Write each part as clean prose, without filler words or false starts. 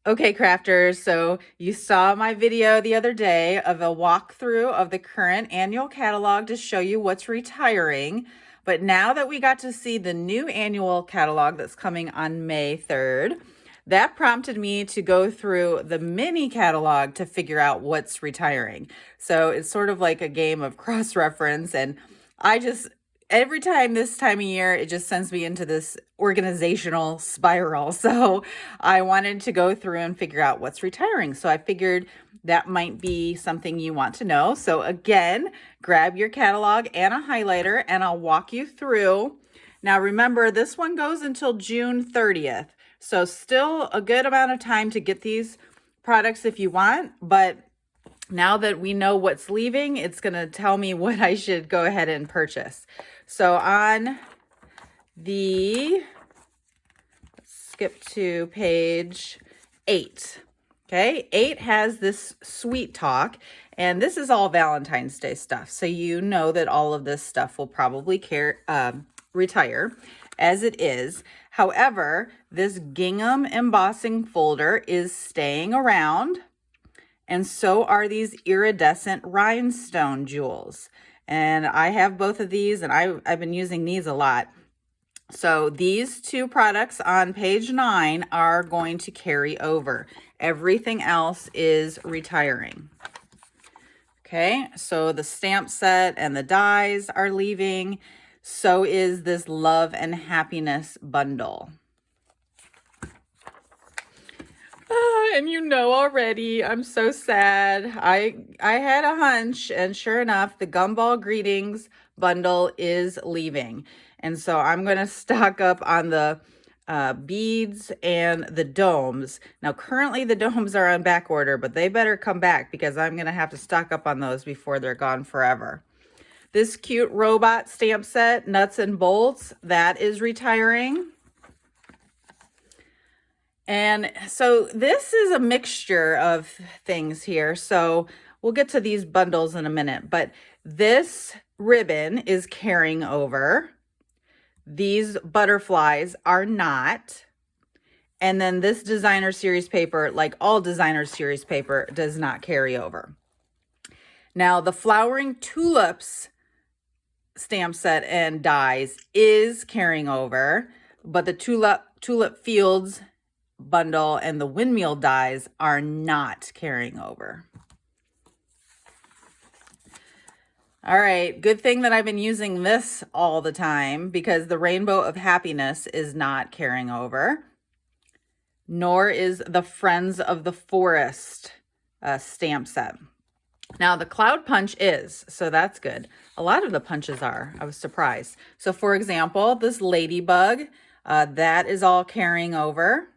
Okay, crafters, so you saw my video the other day of a walkthrough of the current annual catalog to show you what's retiring. But now that we got to see the new annual catalog that's coming on May 3rd, that prompted me to go through the mini catalog to figure out what's retiring. So it's sort of like a game of cross-reference, and I just every time this time of year, it just sends me into this organizational spiral. So I wanted to go through and figure out what's retiring. So I figured that might be something you want to know. So again, grab your catalog and a highlighter and I'll walk you through. Now remember, this one goes until June 30th. So still a good amount of time to get these products if you want, but now that we know what's leaving, it's going to tell me what I should go ahead and purchase. So on let's skip to page 8. Okay, 8 has this sweet talk, and this is all Valentine's Day stuff. So you know that all of this stuff will probably retire as it is. However, this gingham embossing folder is staying around. And so are these iridescent rhinestone jewels. And I have both of these, and I've been using these a lot. So these two products on page 9 are going to carry over. Everything else is retiring. Okay, so the stamp set and the dies are leaving. So is this Love and Happiness bundle. And you know already, I'm so sad. I had a hunch, and sure enough, the Gumball Greetings bundle is leaving. And so I'm going to stock up on the beads and the domes. Now, currently the domes are on back order, but they better come back because I'm going to have to stock up on those before they're gone forever. This cute robot stamp set, Nuts and Bolts, that is retiring. And so this is a mixture of things here. So we'll get to these bundles in a minute, but this ribbon is carrying over. These butterflies are not. And then this designer series paper, like all designer series paper, does not carry over. Now the flowering tulips stamp set and dies is carrying over, but the tulip fields bundle and the windmill dies are not carrying over. All right, good thing that I've been using this all the time because the Rainbow of Happiness is not carrying over, nor is the Friends of the Forest stamp set. Now the Cloud Punch is, so that's good. A lot of the punches are, I was surprised. So for example, this Ladybug, that is all carrying over.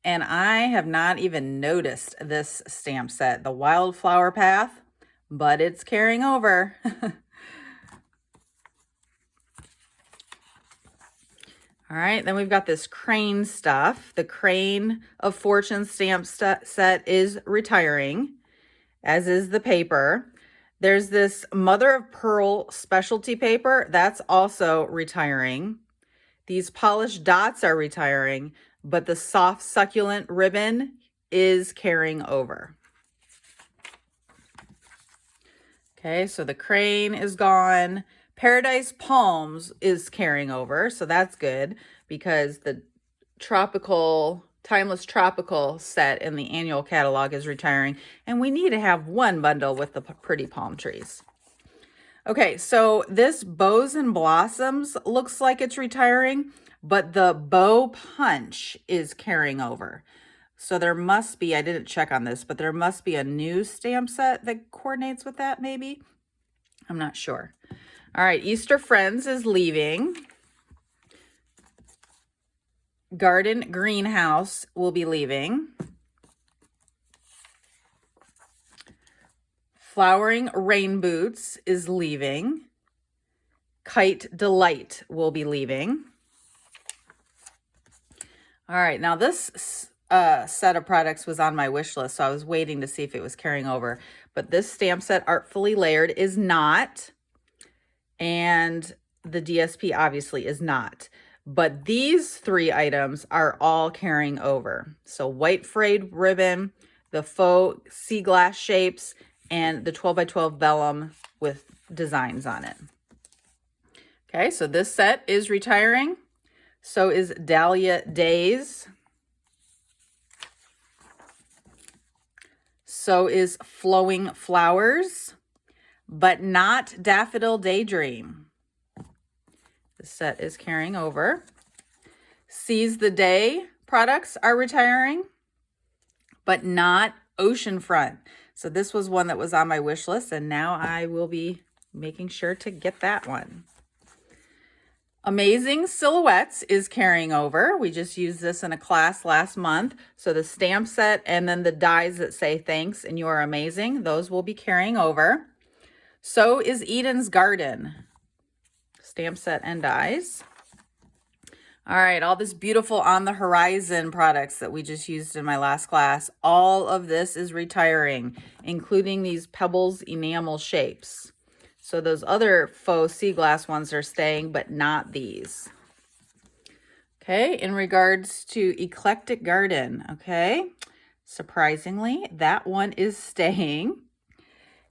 And I have not even noticed this stamp set, the Wildflower Path, but it's carrying over. All right, then we've got this crane stuff. The Crane of Fortune stamp set is retiring, as is the paper. There's this Mother of Pearl specialty paper. That's also retiring. These polished dots are retiring, but the soft succulent ribbon is carrying over. Okay, so the crane is gone. Paradise Palms is carrying over, so that's good because the Timeless Tropical set in the annual catalog is retiring, and we need to have one bundle with the pretty palm trees. Okay, so this Bows and Blossoms looks like it's retiring, but the Bow Punch is carrying over. So there must be, I didn't check on this, but there must be a new stamp set that coordinates with that maybe. I'm not sure. All right, Easter Friends is leaving. Garden Greenhouse will be leaving. Flowering Rain Boots is leaving. Kite Delight will be leaving. All right, now this set of products was on my wish list, so I was waiting to see if it was carrying over. But this stamp set, Artfully Layered, is not. And the DSP obviously is not. But these 3 items are all carrying over. So white frayed ribbon, the faux sea glass shapes, and the 12 by 12 vellum with designs on it. Okay, so this set is retiring. So is Dahlia Days. So is Flowing Flowers, but not Daffodil Daydream. The set is carrying over. Seize the Day products are retiring, but not Oceanfront. So this was one that was on my wish list, and now I will be making sure to get that one. Amazing Silhouettes is carrying over. We just used this in a class last month. So the stamp set and then the dies that say thanks and you are amazing, those will be carrying over. So is Eden's Garden. Stamp set and dies. All right, all this beautiful On the Horizon products that we just used in my last class, all of this is retiring, including these Pebbles enamel shapes. So those other faux sea glass ones are staying, but not these. Okay, in regards to Eclectic Garden, okay, surprisingly, that one is staying.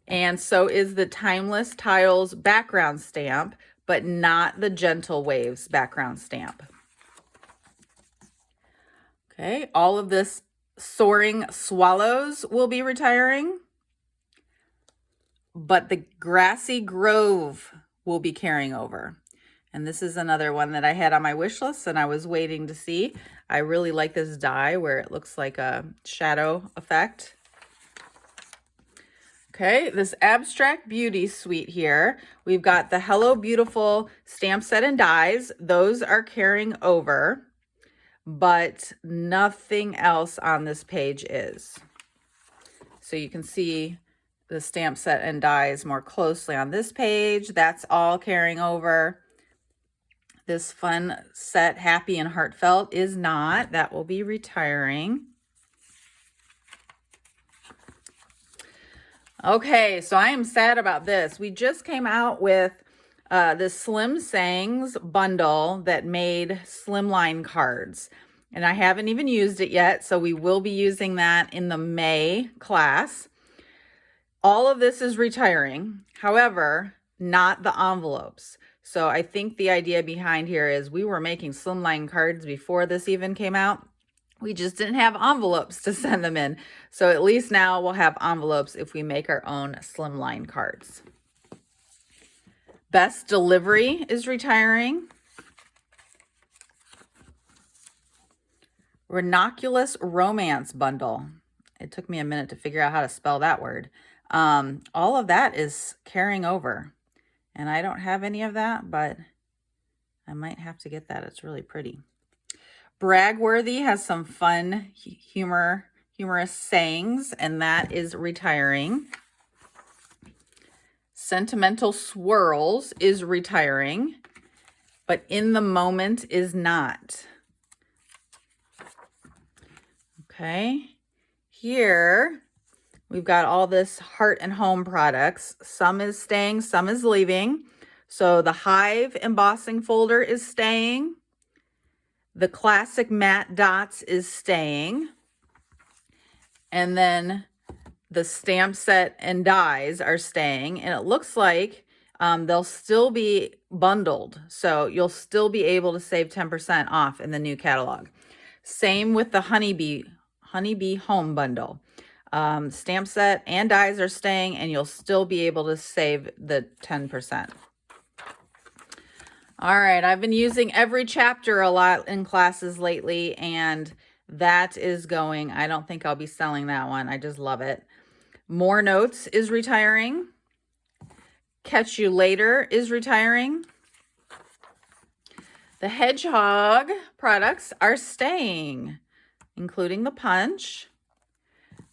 And so is the Timeless Tiles background stamp, but not the Gentle Waves background stamp. Okay, all of this Soaring Swallows will be retiring, but the Grassy Grove will be carrying over. And this is another one that I had on my wish list and I was waiting to see. I really like this die where it looks like a shadow effect. Okay, this Abstract Beauty suite here. We've got the Hello Beautiful stamp set and dies. Those are carrying over, but nothing else on this page is. So you can see the stamp set and dies more closely on this page. That's all carrying over. This fun set, Happy and Heartfelt, is not. That will be retiring. Okay, so I am sad about this. We just came out with the Slim Sayings bundle that made slimline cards. And I haven't even used it yet, so we will be using that in the May class. All of this is retiring, however, not the envelopes. So I think the idea behind here is we were making slimline cards before this even came out. We just didn't have envelopes to send them in. So at least now we'll have envelopes if we make our own slimline cards. Best Delivery is retiring. Ranunculus Romance bundle. It took me a minute to figure out how to spell that word. All of that is carrying over. And I don't have any of that, but I might have to get that. It's really pretty. Bragworthy has some fun humorous sayings, and that is retiring. Sentimental Swirls is retiring, but In the Moment is not. Okay, here we've got all this Heart and Home products. Some is staying, some is leaving. So the Hive embossing folder is staying. The Classic Matte Dots is staying. And then the stamp set and dies are staying. And it looks like they'll still be bundled. So you'll still be able to save 10% off in the new catalog. Same with the Honeybee Home Bundle. Stamp set and dies are staying, and you'll still be able to save the 10%. All right, I've been using Every Chapter a lot in classes lately, and that is going. I don't think I'll be selling that one. I just love it. More Notes is retiring. Catch You Later is retiring. The Hedgehog products are staying, including the punch.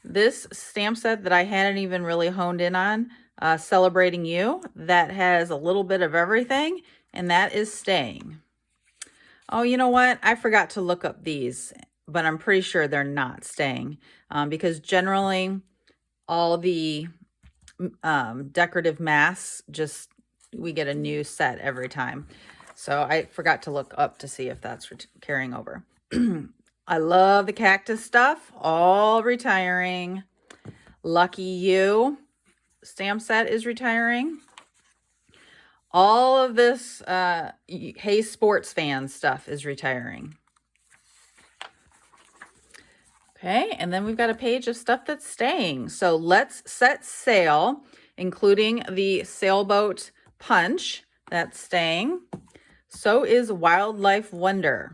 This stamp set that I hadn't even really honed in on, Celebrating You, that has a little bit of everything, and that is staying. Oh, you know what? I forgot to look up these, but I'm pretty sure they're not staying because generally all the decorative masks, we get a new set every time. So I forgot to look up to see if that's carrying over. I love the cactus stuff, all retiring. Lucky You stamp set is retiring. All of this Hey Sports Fan stuff is retiring. Okay, and then we've got a page of stuff that's staying. So Let's Set Sail, including the sailboat punch, that's staying. So is Wildlife Wonder.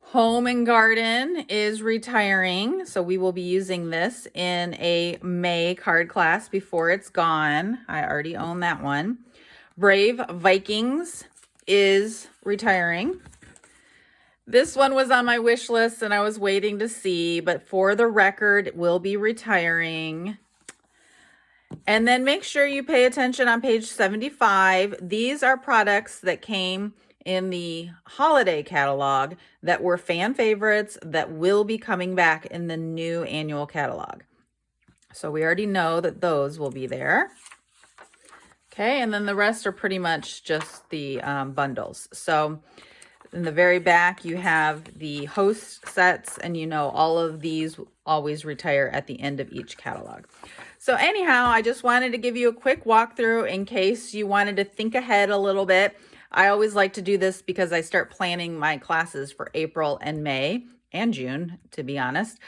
Home and Garden is retiring, so we will be using this in a May card class before it's gone. I already own that one. Brave Vikings is retiring. This one was on my wish list and I was waiting to see, but for the record, it will be retiring. And then make sure you pay attention on page 75. These are products that came in the holiday catalog that were fan favorites that will be coming back in the new annual catalog. So we already know that those will be there. Okay, and then the rest are pretty much just the bundles. So in the very back, you have the host sets, and you know all of these always retire at the end of each catalog. So anyhow, I just wanted to give you a quick walkthrough in case you wanted to think ahead a little bit. I always like to do this because I start planning my classes for April and May and June, to be honest.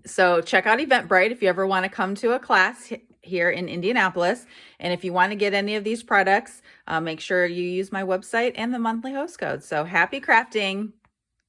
So check out Eventbrite if you ever want to come to a class here in Indianapolis. And if you want to get any of these products, make sure you use my website and the monthly host code. So happy crafting.